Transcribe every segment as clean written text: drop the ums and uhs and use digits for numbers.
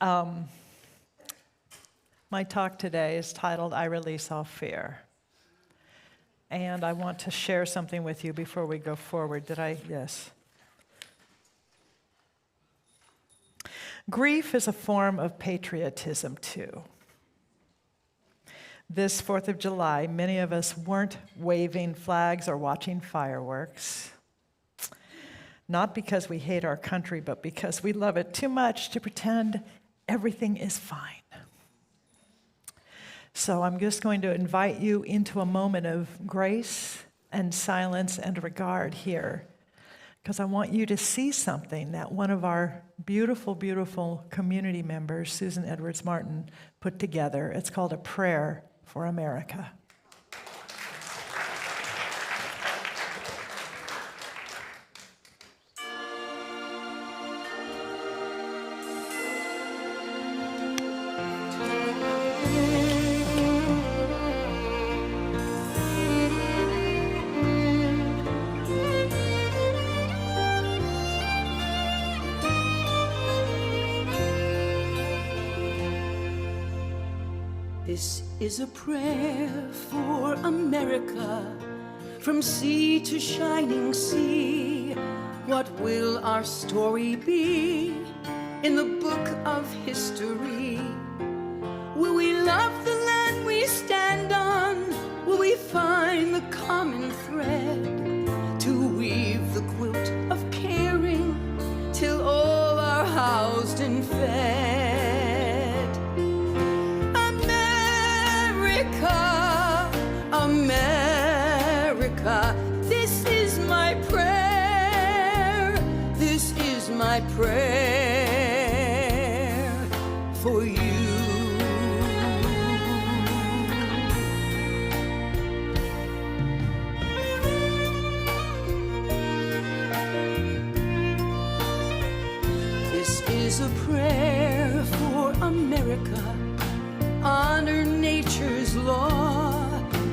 My talk today is titled, I Release All Fear. And I want to share something with you before we go forward. Yes. Grief is a form of patriotism, too. This 4th of July, many of us weren't waving flags or watching fireworks. Not because we hate our country, but because we love it too much to pretend everything is fine. So I'm just going to invite you into a moment of grace and silence and regard here, because I want you to see something that one of our beautiful, beautiful community members, Susan Edwards Martin, put together. It's called A Prayer for America. This is a prayer for America, from sea to shining sea. What will our story be in the book of history? Will we love the land we stand on? Will we find the common thread to weave the quilt of caring till all are housed and fed? America, this is my prayer. This is my prayer for you. This is a prayer for America. Honor nature's law,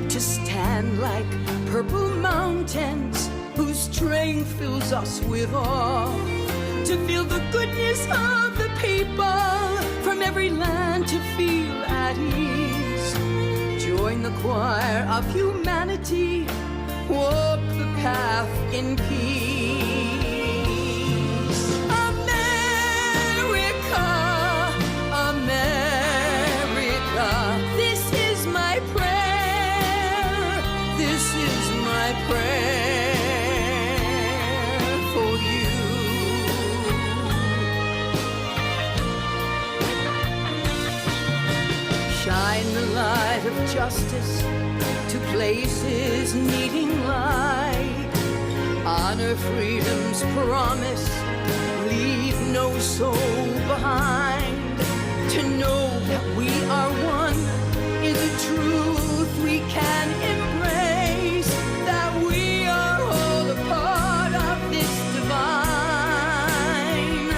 to stand like purple mountains whose strength fills us with awe, to feel the goodness of the people from every land, to feel at ease. Join the choir of humanity, walk the path in peace. America, America, this is my prayer. This is my prayer for you. Shine the light of justice to places needing light. Honor freedom's promise, leave no soul behind. To know that we are one is a truth we can embrace, that we are all a part of this divine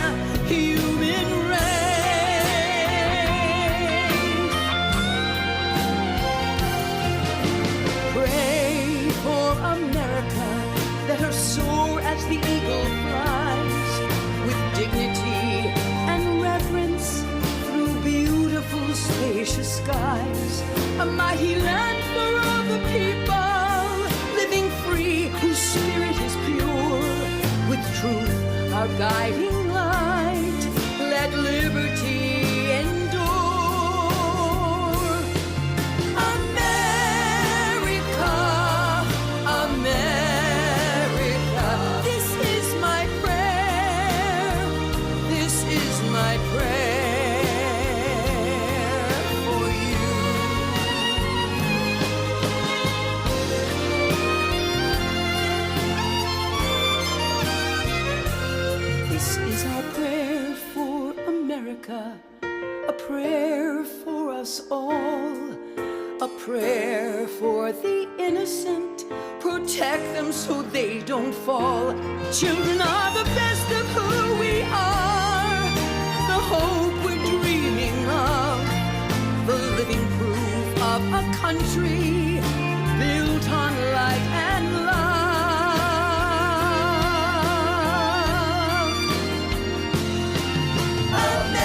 human race. Pray for America, that her soar as the eagle flies, with dignity and reverence through beautiful spacious skies. A mighty land for all the people, living free, whose spirit is pure. With truth, our guiding light, let liberty endure. America, America, this is my prayer. This is my prayer. A prayer for us all, a prayer for the innocent, protect them so they don't fall. Children are the best of who we are, the hope we're dreaming of, the living proof of a country built on light and love. America.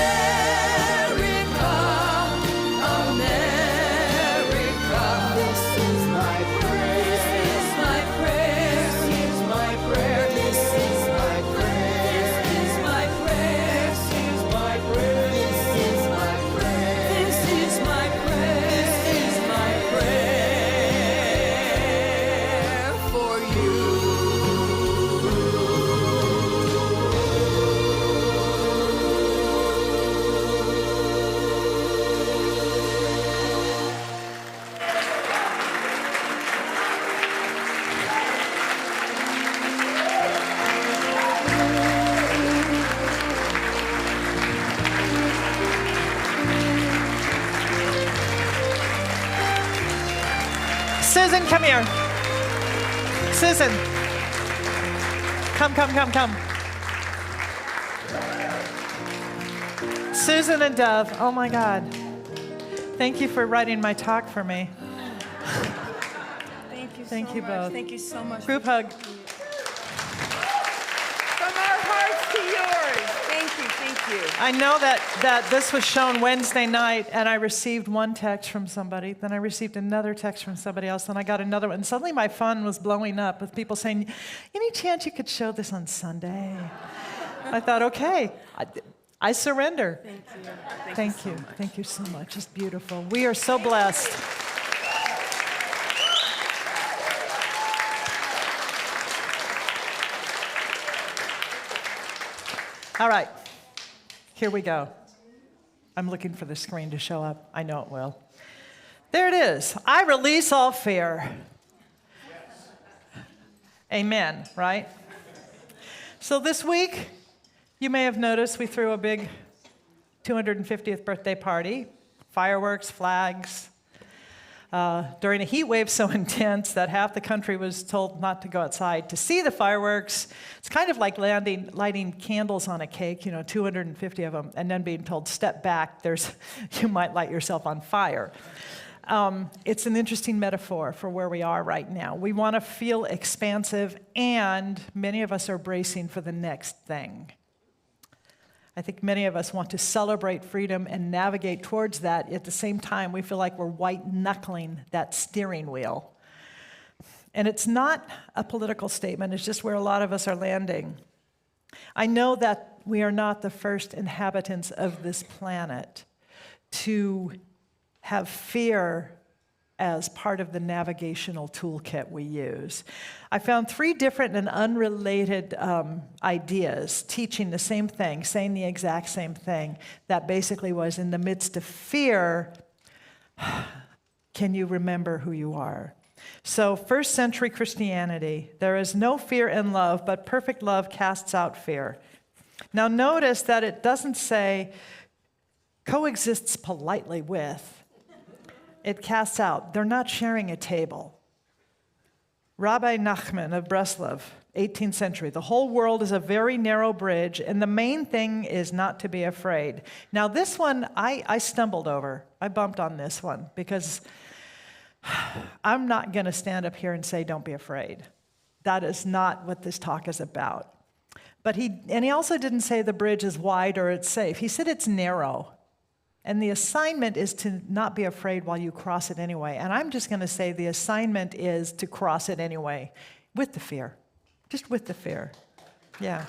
Susan, come here. Susan. Come. Susan and Dove, oh my God. Thank you for writing my talk for me. Thank you both. Thank you so much. Group hug. From our hearts to yours. Thank you. I know that this was shown Wednesday night, and I received one text from somebody, then I received another text from somebody else, then I got another one. And suddenly my phone was blowing up with people saying, any chance you could show this on Sunday? I thought, okay, I surrender. Thank you. Thank you so much. It's beautiful. We are so blessed. All right, here we go. I'm looking for the screen to show up. I know it will. There it is. I release all fear. Yes. Amen, right? So this week, you may have noticed we threw a big 250th birthday party, fireworks, flags, during a heat wave so intense that half the country was told not to go outside to see the fireworks. It's kind of like lighting candles on a cake, 250 of them, and then being told, step back, you might light yourself on fire. It's an interesting metaphor for where we are right now. We want to feel expansive, and many of us are bracing for the next thing. I think many of us want to celebrate freedom and navigate towards that. At the same time, we feel like we're white-knuckling that steering wheel. And it's not a political statement. It's just where a lot of us are landing. I know that we are not the first inhabitants of this planet to have fear as part of the navigational toolkit we use. I found 3 different and unrelated ideas teaching the same thing, saying the exact same thing. That basically was, in the midst of fear, can you remember who you are? So, first century Christianity, there is no fear in love, but perfect love casts out fear. Now notice that it doesn't say coexists politely with. It casts out. They're not sharing a table. Rabbi Nachman of Breslov, 18th century. The whole world is a very narrow bridge, and the main thing is not to be afraid. Now, this one, I stumbled over. I bumped on this one because I'm not going to stand up here and say, don't be afraid. That is not what this talk is about. But he also didn't say the bridge is wide or it's safe. He said it's narrow. And the assignment is to not be afraid while you cross it anyway. And I'm just going to say the assignment is to cross it anyway, with the fear. Just with the fear. Yeah.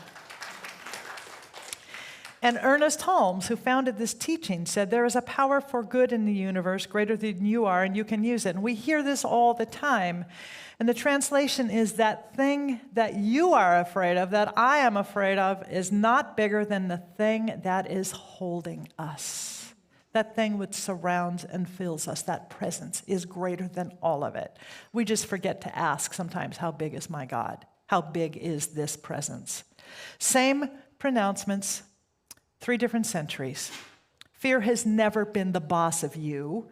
And Ernest Holmes, who founded this teaching, said there is a power for good in the universe greater than you are, and you can use it. And we hear this all the time. And the translation is that thing that you are afraid of, that I am afraid of, is not bigger than the thing that is holding us. That thing which surrounds and fills us, that presence, is greater than all of it. We just forget to ask sometimes, how big is my God? How big is this presence? Same pronouncements, 3 different centuries. Fear has never been the boss of you.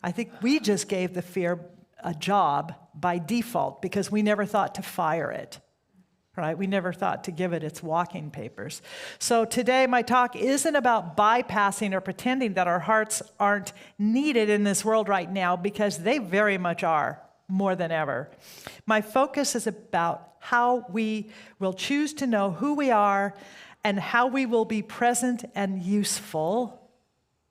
I think we just gave the fear a job by default because we never thought to fire it. Right? We never thought to give it its walking papers. So today, my talk isn't about bypassing or pretending that our hearts aren't needed in this world right now, because they very much are, more than ever. My focus is about how we will choose to know who we are and how we will be present and useful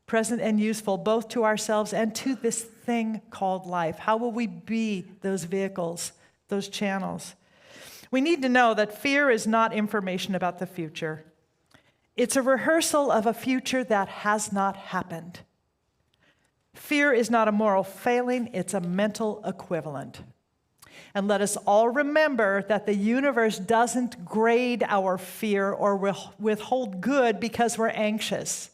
both to ourselves and to this thing called life. How will we be those vehicles, those channels? We need to know that fear is not information about the future. It's a rehearsal of a future that has not happened. Fear is not a moral failing, it's a mental equivalent. And let us all remember that the universe doesn't grade our fear or withhold good because we're anxious.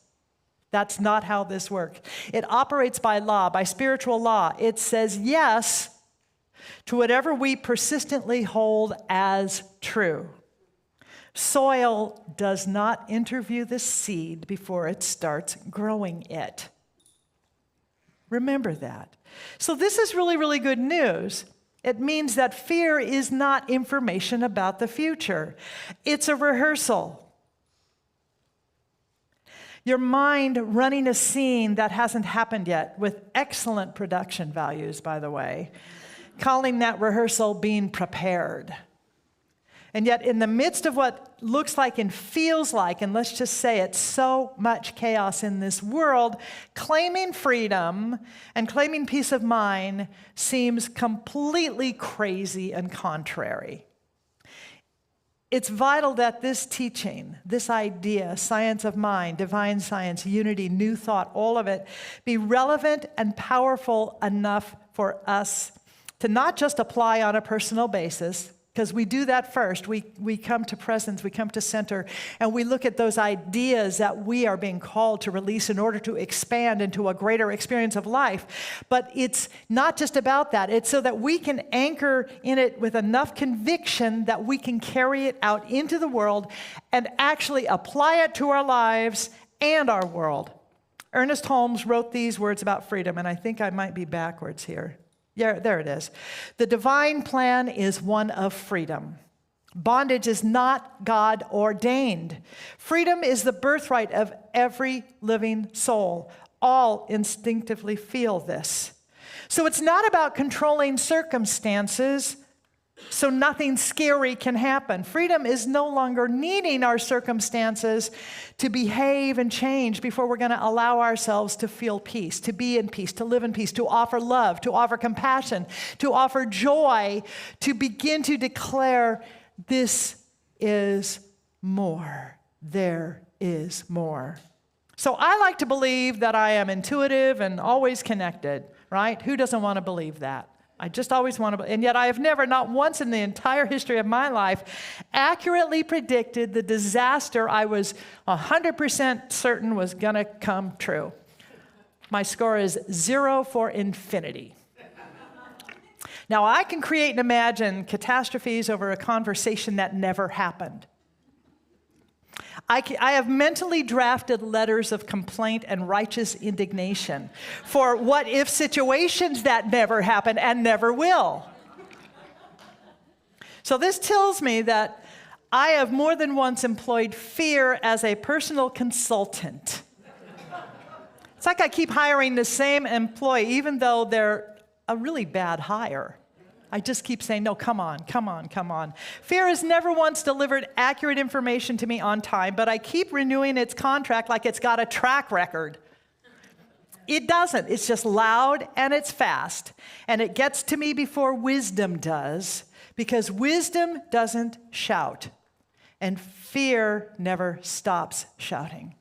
That's not how this works. It operates by law, by spiritual law. It says yes to whatever we persistently hold as true. Soil does not interview the seed before it starts growing it. Remember that. So this is really, really good news. It means that fear is not information about the future. It's a rehearsal. Your mind running a scene that hasn't happened yet, with excellent production values, by the way, calling that rehearsal being prepared. And yet, in the midst of what looks like and feels like, and let's just say it's so much chaos in this world, claiming freedom and claiming peace of mind seems completely crazy and contrary. It's vital that this teaching, this idea, science of mind, divine science, unity, new thought, all of it, be relevant and powerful enough for us to not just apply on a personal basis, because we do that first. We come to presence, we come to center, and we look at those ideas that we are being called to release in order to expand into a greater experience of life. But it's not just about that. It's so that we can anchor in it with enough conviction that we can carry it out into the world and actually apply it to our lives and our world. Ernest Holmes wrote these words about freedom, and I think I might be backwards here. Yeah, there it is. The divine plan is one of freedom. Bondage is not God ordained. Freedom is the birthright of every living soul. All instinctively feel this. So it's not about controlling circumstances so nothing scary can happen. Freedom is no longer needing our circumstances to behave and change before we're going to allow ourselves to feel peace, to be in peace, to live in peace, to offer love, to offer compassion, to offer joy, to begin to declare this is more. There is more. So I like to believe that I am intuitive and always connected, right? Who doesn't want to believe that? I just always want to, and yet I have never, not once in the entire history of my life, accurately predicted the disaster I was 100% certain was going to come true. My score is 0 for infinity. Now, I can create and imagine catastrophes over a conversation that never happened. I have mentally drafted letters of complaint and righteous indignation for what-if situations that never happen and never will. So this tells me that I have more than once employed fear as a personal consultant. It's like I keep hiring the same employee, even though they're a really bad hire. I just keep saying, no, come on, come on, come on. Fear has never once delivered accurate information to me on time, but I keep renewing its contract like it's got a track record. It doesn't. It's just loud and it's fast. And it gets to me before wisdom does, because wisdom doesn't shout. And fear never stops shouting.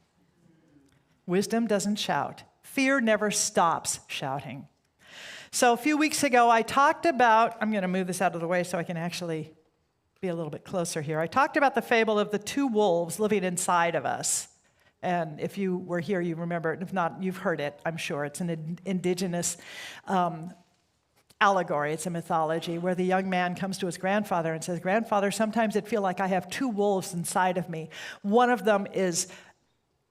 Wisdom doesn't shout. Fear never stops shouting. So a few weeks ago, I talked about, I'm going to move this out of the way so I can actually be a little bit closer here. I talked about the fable of the two wolves living inside of us. And if you were here, you remember it. If not, you've heard it, I'm sure. It's an indigenous allegory. It's a mythology where the young man comes to his grandfather and says, "Grandfather, sometimes it feels like I have two wolves inside of me. One of them is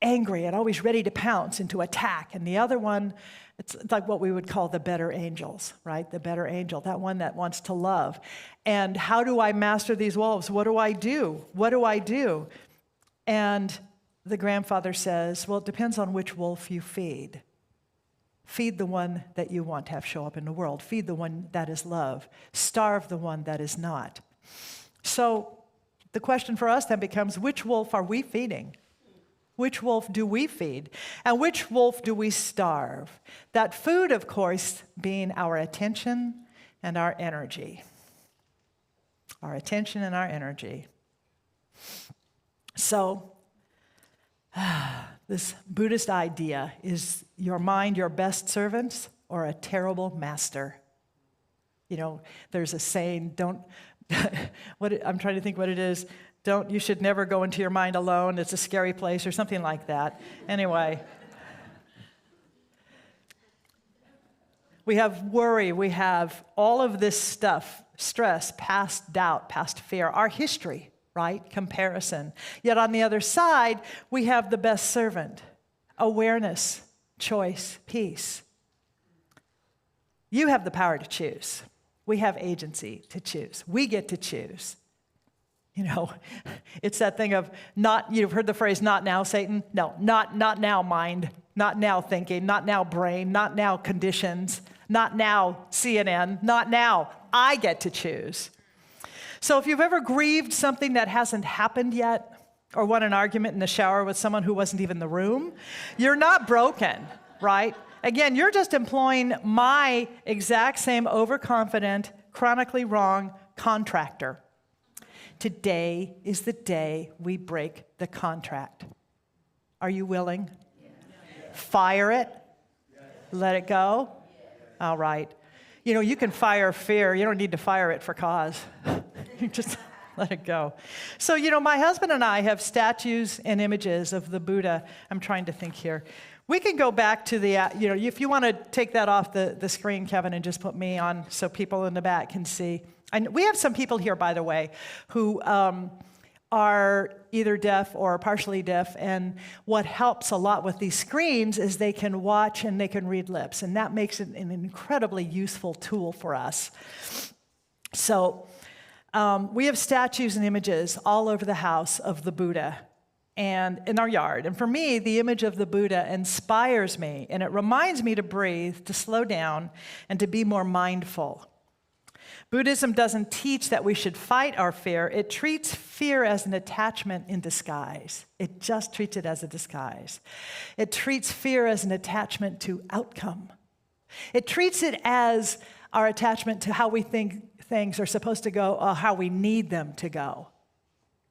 angry and always ready to pounce and to attack. And the other one, it's like what we would call the better angels, right? The better angel, that one that wants to love. And how do I master these wolves? What do I do? What do I do?" And the grandfather says, well, it depends on which wolf you feed. Feed the one that you want to have show up in the world. Feed the one that is love. Starve the one that is not. So the question for us then becomes, which wolf are we feeding? Which wolf do we feed? And which wolf do we starve? That food, of course, being our attention and our energy. Our attention and our energy. So, this Buddhist idea, is your mind your best servant or a terrible master? You know, there's a saying, I'm trying to think what it is. You should never go into your mind alone. It's a scary place, or something like that. Anyway, we have worry. We have all of this stuff, stress, past doubt, past fear, our history, right? Comparison. Yet on the other side, we have the best servant, awareness, choice, peace. You have the power to choose. We have agency to choose. We get to choose. You know, it's that thing of not, you've heard the phrase, not now, Satan? No, not now, mind, not now, thinking, not now, brain, not now, conditions, not now, CNN, not now. I get to choose. So if you've ever grieved something that hasn't happened yet, or won an argument in the shower with someone who wasn't even in the room, you're not broken, right? Again, you're just employing my exact same overconfident, chronically wrong contractor. Today is the day we break the contract. Are you willing? Yes. Fire it? Yes. Let it go? Yes. All right. You know, you can fire fear. You don't need to fire it for cause. You just let it go. So, you know, my husband and I have statues and images of the Buddha. I'm trying to think here. We can go back to the, you know, if you want to take that off the screen, Kevin, and just put me on so people in the back can see. And we have some people here, by the way, who are either deaf or partially deaf, and what helps a lot with these screens is they can watch and they can read lips, and that makes it an incredibly useful tool for us. So we have statues and images all over the house of the Buddha and in our yard. And for me, the image of the Buddha inspires me, and it reminds me to breathe, to slow down, and to be more mindful. Buddhism doesn't teach that we should fight our fear. It treats fear as an attachment in disguise. It just treats it as a disguise. It treats fear as an attachment to outcome. It treats it as our attachment to how we think things are supposed to go or how we need them to go.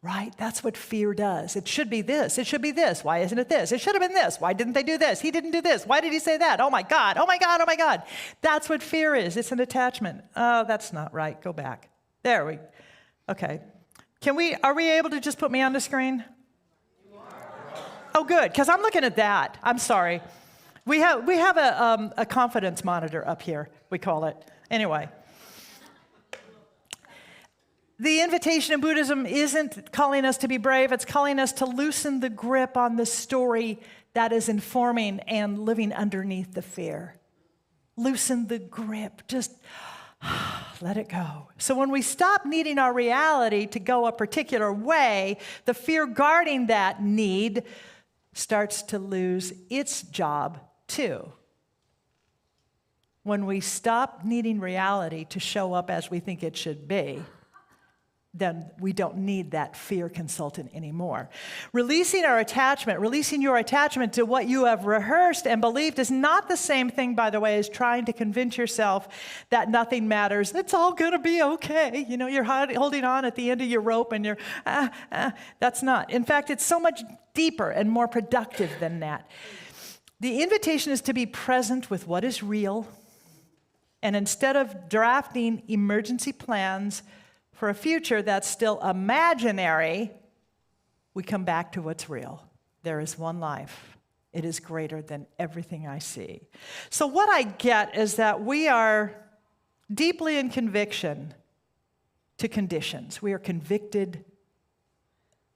Right? That's what fear does. It should be this. It should be this. Why isn't it this? It should have been this. Why didn't they do this? He didn't do this. Why did he say that? Oh my God. Oh my God. Oh my God. That's what fear is. It's an attachment. Oh, that's not right. Go back. There we, okay. Are we able to just put me on the screen? Oh, good. Because I'm looking at that. I'm sorry. We have a confidence monitor up here, we call it. Anyway. The invitation in Buddhism isn't calling us to be brave, it's calling us to loosen the grip on the story that is informing and living underneath the fear. Loosen the grip, just let it go. So when we stop needing our reality to go a particular way, the fear guarding that need starts to lose its job too. When we stop needing reality to show up as we think it should be, then we don't need that fear consultant anymore. Releasing your attachment to what you have rehearsed and believed is not the same thing, by the way, as trying to convince yourself that nothing matters. It's all gonna be okay. You know, you're holding on at the end of your rope and you're, that's not. In fact, it's so much deeper and more productive than that. The invitation is to be present with what is real, and instead of drafting emergency plans for a future that's still imaginary, we come back to what's real. There is one life. It is greater than everything I see. So what I get is that we are deeply in conviction to conditions. We are convicted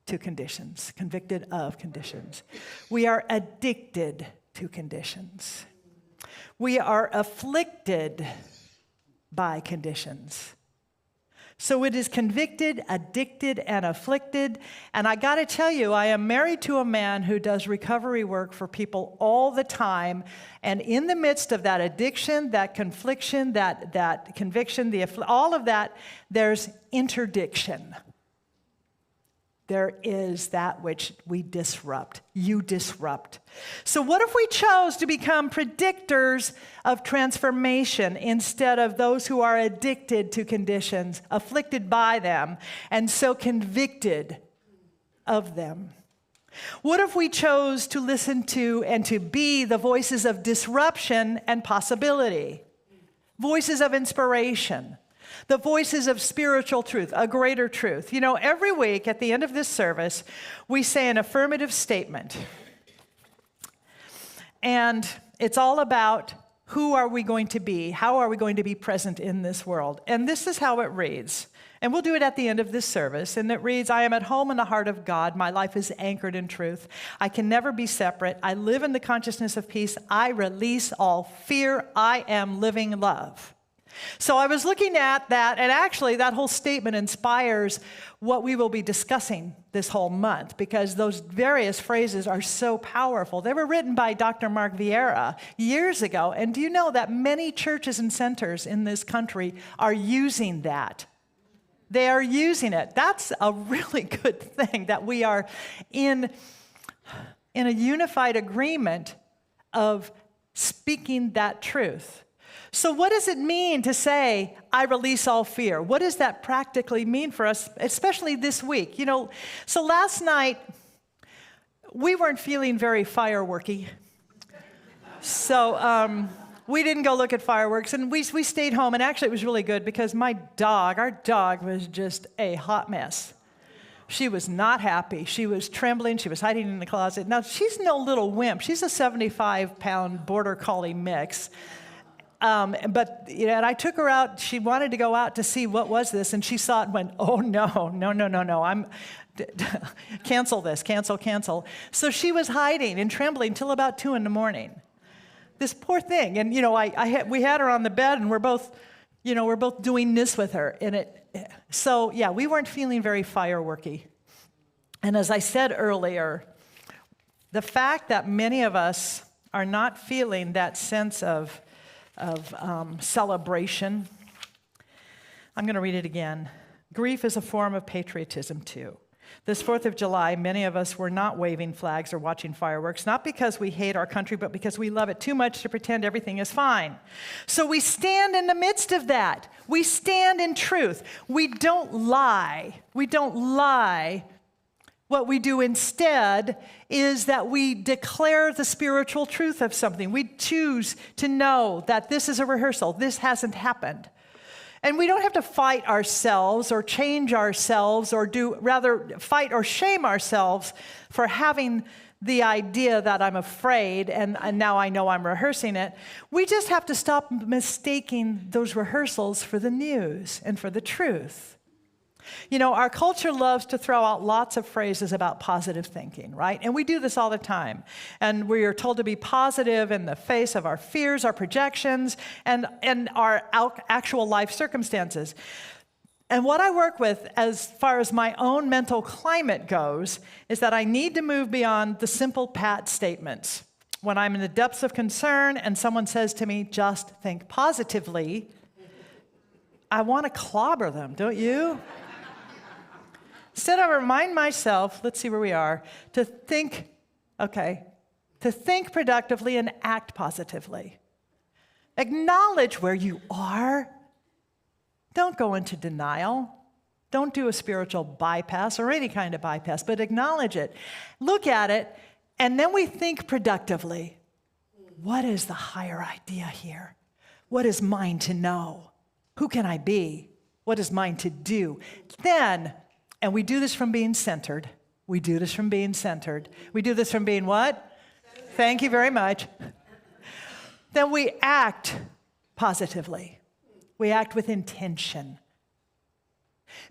to conditions, convicted of conditions. We are addicted to conditions. We are afflicted by conditions. So it is convicted, addicted, and afflicted. And I got to tell you, I am married to a man who does recovery work for people all the time. And in the midst of that addiction, that confliction, that conviction, all of that, there's interdiction. There is that which we disrupt. You disrupt. So what if we chose to become predictors of transformation instead of those who are addicted to conditions, afflicted by them, and so convicted of them? What if we chose to listen to and to be the voices of disruption and possibility? Voices of inspiration. The voices of spiritual truth, a greater truth. You know, every week at the end of this service, we say an affirmative statement. And it's all about Who are we going to be? How are we going to be present in this world? And this is how it reads. And we'll do it at the end of this service. And it reads, I am at home in the heart of God. My life is anchored in truth. I can never be separate. I live in the consciousness of peace. I release all fear. I am living love. So I was looking at that, and actually that whole statement inspires what we will be discussing this whole month, because those various phrases are so powerful. They were written by Dr. Mark Vieira years ago, and do you know that many churches and centers in this country are using that? They are using it. That's a really good thing, that we are in a unified agreement of speaking that truth. So what does it mean to say, I release all fear? What does that practically mean for us, especially this week? So last night, we weren't feeling very fireworky. So we didn't go look at fireworks, and we stayed home, and actually it was really good because our dog was just a hot mess. She was not happy. She was trembling. She was hiding in the closet. Now, she's no little wimp. She's a 75-pound border collie mix. And I took her out. She wanted to go out to see what was this, and she saw it and went, oh, no. Cancel this, cancel. So she was hiding and trembling till about 2 a.m. This poor thing. And, we had her on the bed, and we're both doing this with her. And we weren't feeling very fireworky. And as I said earlier, the fact that many of us are not feeling that sense of celebration. I'm going to read it again. Grief is a form of patriotism too. This 4th of July, many of us were not waving flags or watching fireworks, not because we hate our country, but because we love it too much to pretend everything is fine. So we stand in the midst of that. We stand in truth. We don't lie. What we do instead is that we declare the spiritual truth of something. We choose to know that this is a rehearsal. This hasn't happened. And we don't have to fight ourselves or change ourselves or fight or shame ourselves for having the idea that I'm afraid and now I know I'm rehearsing it. We just have to stop mistaking those rehearsals for the news and for the truth. Our culture loves to throw out lots of phrases about positive thinking, right? And we do this all the time. And we are told to be positive in the face of our fears, our projections, and our actual life circumstances. And what I work with as far as my own mental climate goes is that I need to move beyond the simple pat statements. When I'm in the depths of concern and someone says to me, just think positively, I want to clobber them, don't you? Instead, I remind myself, let's see where we are, to think productively and act positively. Acknowledge where you are. Don't go into denial. Don't do a spiritual bypass or any kind of bypass, but acknowledge it. Look at it, and then we think productively. What is the higher idea here? What is mine to know? Who can I be? What is mine to do? Then, and we do this from being centered. We do this from being what? Thank you very much. Then we act positively. We act with intention.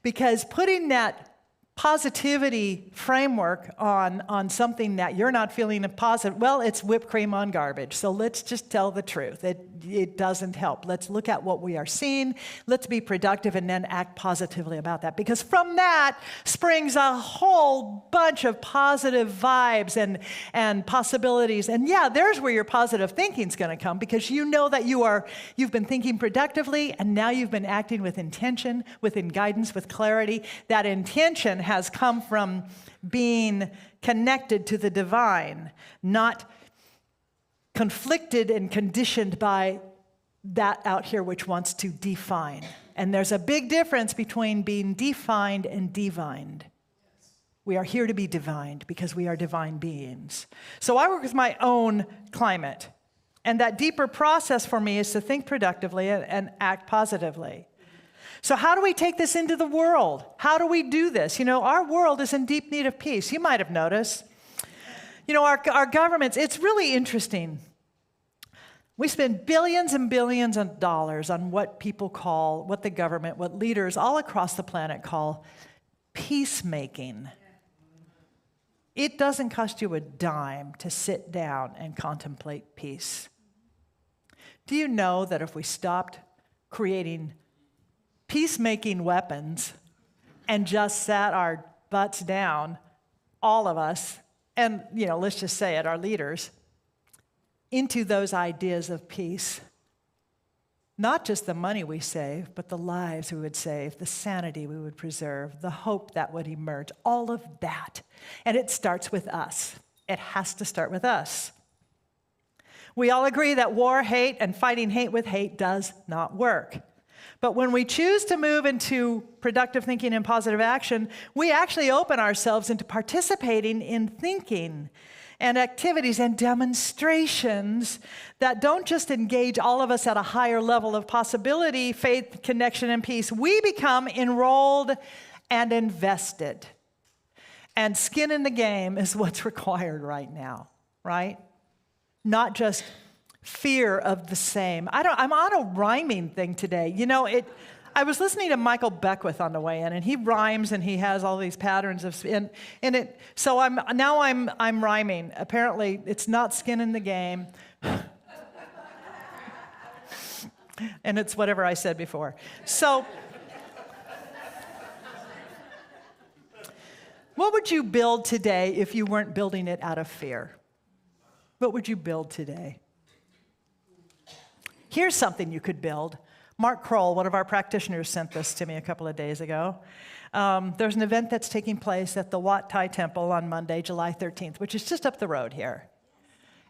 Because putting that positivity framework on something that you're not feeling positive, well, it's whipped cream on garbage. So let's just tell the truth. It doesn't help. Let's look at what we are seeing. Let's be productive and then act positively about that. Because from that springs a whole bunch of positive vibes and possibilities. And yeah, there's where your positive thinking is going to come, because you know that you've been thinking productively, and now you've been acting with intention, within guidance, with clarity. That intention has come from being connected to the divine, not conflicted and conditioned by that out here which wants to define. And there's a big difference between being defined and divined. We are here to be divined because we are divine beings. So I work with my own climate. And that deeper process for me is to think productively and act positively. So how do we take this into the world? How do we do this? Our world is in deep need of peace. You might have noticed. Our governments, it's really interesting. We spend billions and billions of dollars on what people call, what the government, what leaders all across the planet call peacemaking. It doesn't cost you a dime to sit down and contemplate peace. Do you know that if we stopped creating peacemaking weapons and just sat our butts down, all of us, and let's just say it, our leaders, into those ideas of peace, not just the money we save, but the lives we would save, the sanity we would preserve, the hope that would emerge, all of that. And it starts with us. It has to start with us. We all agree that war, hate, and fighting hate with hate does not work. But when we choose to move into productive thinking and positive action, we actually open ourselves into participating in thinking and activities and demonstrations that don't just engage all of us at a higher level of possibility, faith, connection, and peace. We become enrolled and invested. And skin in the game is what's required right now, right? Not just fear of the same. I'm on a rhyming thing today. I was listening to Michael Beckwith on the way in, and he rhymes and he has all these patterns of so I'm rhyming. Apparently, it's not skin in the game. And it's whatever I said before. So what would you build today if you weren't building it out of fear? What would you build today? Here's something you could build. Mark Kroll, one of our practitioners, sent this to me a couple of days ago. There's an event that's taking place at the Wat Thai Temple on Monday, July 13th, which is just up the road here.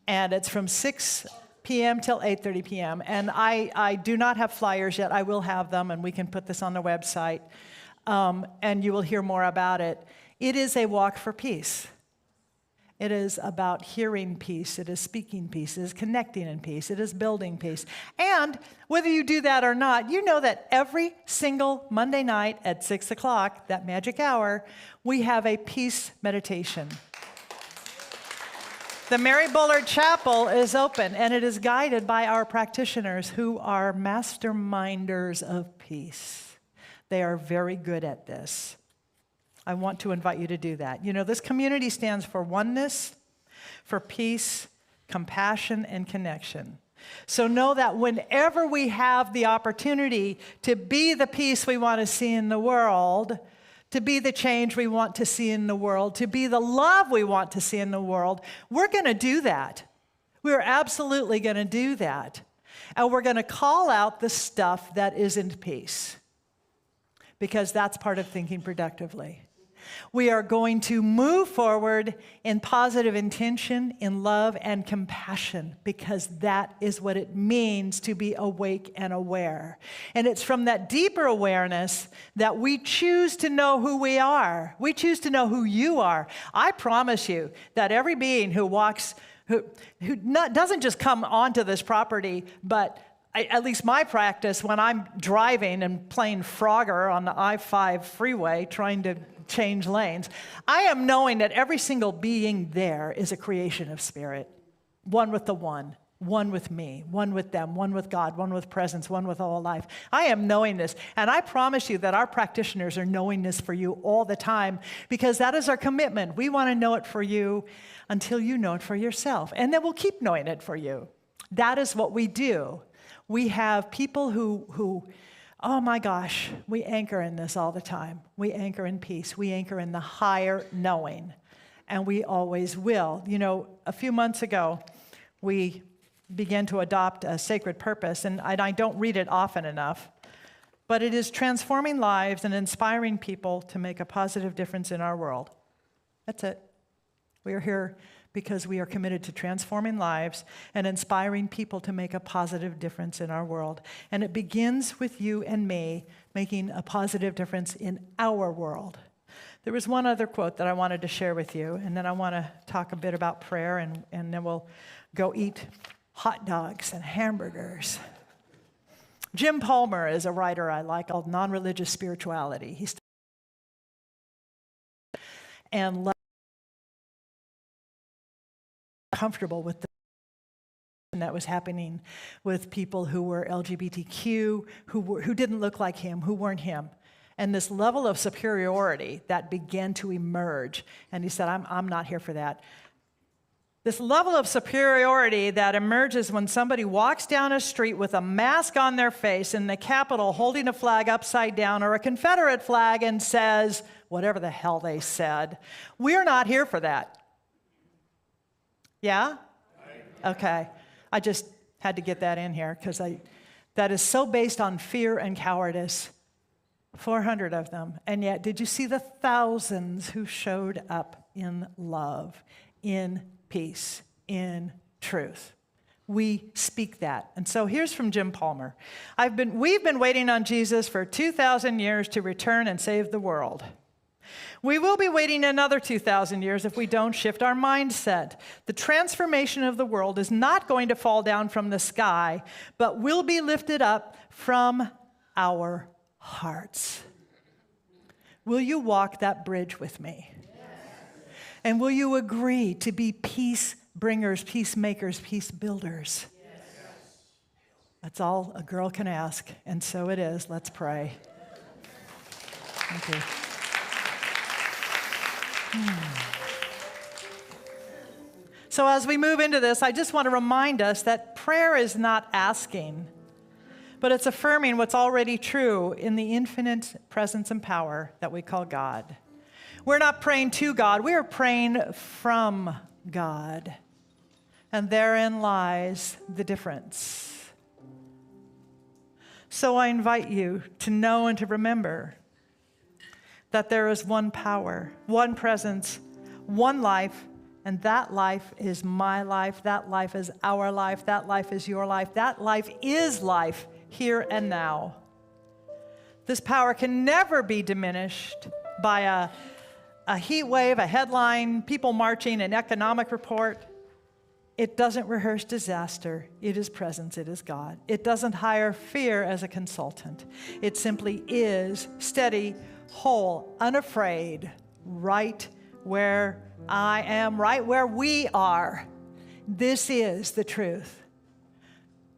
And it's from 6 p.m. till 8:30 p.m. And I do not have flyers yet. I will have them, and we can put this on the website. And you will hear more about it. It is a walk for peace. It is about hearing peace. It is speaking peace. It is connecting in peace. It is building peace. And whether you do that or not, you know that every single Monday night at 6 o'clock, that magic hour, we have a peace meditation. The Mary Bullard Chapel is open, and it is guided by our practitioners who are masterminders of peace. They are very good at this. I want to invite you to do that. This community stands for oneness, for peace, compassion, and connection. So know that whenever we have the opportunity to be the peace we want to see in the world, to be the change we want to see in the world, to be the love we want to see in the world, we're going to do that. We're absolutely going to do that. And we're going to call out the stuff that isn't peace, because that's part of thinking productively. We are going to move forward in positive intention, in love, and compassion, because that is what it means to be awake and aware. And it's from that deeper awareness that we choose to know who we are. We choose to know who you are. I promise you that every being who walks, who doesn't just come onto this property, but at least my practice when I'm driving and playing Frogger on the I-5 freeway trying to change lanes, I am knowing that every single being there is a creation of spirit. One with the one with me, one with them, one with God, one with presence, one with all life. I am knowing this, and I promise you that our practitioners are knowing this for you all the time, because that is our commitment. We want to know it for you until you know it for yourself, and then we'll keep knowing it for you. That is what we do. We have people who, oh my gosh, we anchor in this all the time. We anchor in peace. We anchor in the higher knowing, and we always will. A few months ago, we began to adopt a sacred purpose, and I don't read it often enough, but it is transforming lives and inspiring people to make a positive difference in our world. That's it. We are here because we are committed to transforming lives and inspiring people to make a positive difference in our world. And it begins with you and me making a positive difference in our world. There was one other quote that I wanted to share with you, and then I want to talk a bit about prayer, and then we'll go eat hot dogs and hamburgers. Jim Palmer is a writer I like called Non-Religious Spirituality. He's and comfortable with the that was happening with people who were LGBTQ, who didn't look like him, who weren't him. And this level of superiority that began to emerge. And he said, I'm not here for that. This level of superiority that emerges when somebody walks down a street with a mask on their face in the Capitol holding a flag upside down or a Confederate flag and says, whatever the hell they said, we're not here for that. Yeah? Okay. I just had to get that in here because that is so based on fear and cowardice. 400 of them. And yet, did you see the thousands who showed up in love, in peace, in truth? We speak that. And so here's from Jim Palmer. We've been waiting on Jesus for 2,000 years to return and save the world. We will be waiting another 2,000 years if we don't shift our mindset. The transformation of the world is not going to fall down from the sky, but will be lifted up from our hearts. Will you walk that bridge with me? Yes. And will you agree to be peace bringers, peacemakers, peace builders? Yes. That's all a girl can ask, and so it is. Let's pray. Thank you. So as we move into this, I just want to remind us that prayer is not asking, but it's affirming what's already true in the infinite presence and power that we call God. We're not praying to God, we are praying from God. And therein lies the difference. So I invite you to know and to remember that there is one power, one presence, one life, and that life is my life, that life is our life, that life is your life, that life is life here and now. This power can never be diminished by a heat wave, a headline, people marching, an economic report. It doesn't rehearse disaster. It is presence. It is God. It doesn't hire fear as a consultant. It simply is steady, whole, unafraid, right where I am, right where we are. This is the truth.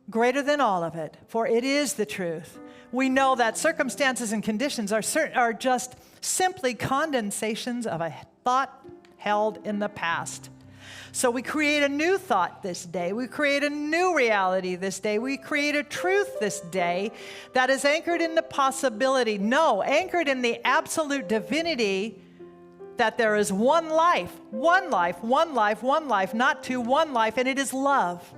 Greater than all of it, for it is the truth. We know that circumstances and conditions are just simply condensations of a thought held in the past. So we create a new thought this day. We create a new reality this day. We create a truth this day that is anchored in the possibility, anchored in the absolute divinity that there is one life, one life, one life, one life, not two, one life, and it is love.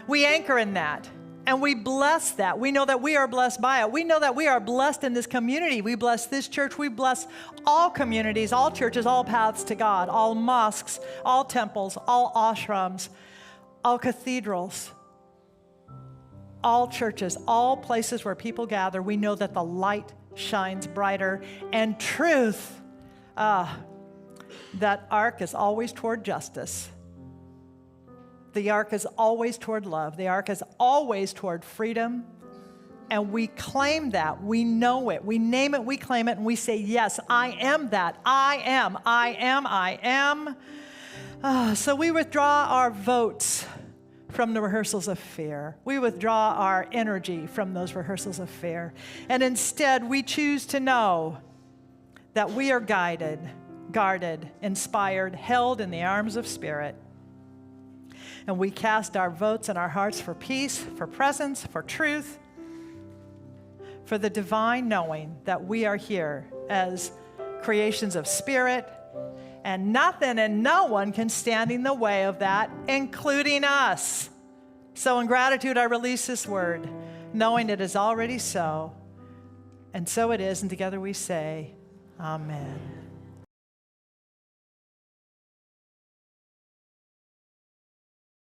We anchor in that, and we bless that. We know that we are blessed by it. We know that we are blessed in this community. We bless this church. We bless all communities, all churches, all paths to God, all mosques, all temples, all ashrams, all cathedrals, all churches, all places where people gather. We know that the light shines brighter, and truth, that arc is always toward justice. The arc is always toward love. The arc is always toward freedom. And we claim that. We know it. We name it. We claim it. And we say, yes, I am that. I am. I am. I am. So we withdraw our votes from the rehearsals of fear. We withdraw our energy from those rehearsals of fear. And instead, we choose to know that we are guided, guarded, inspired, held in the arms of Spirit. And we cast our votes and our hearts for peace, for presence, for truth, for the divine knowing that we are here as creations of Spirit, and nothing and no one can stand in the way of that, including us. So in gratitude, I release this word, knowing it is already so, and so it is, and together we say, Amen.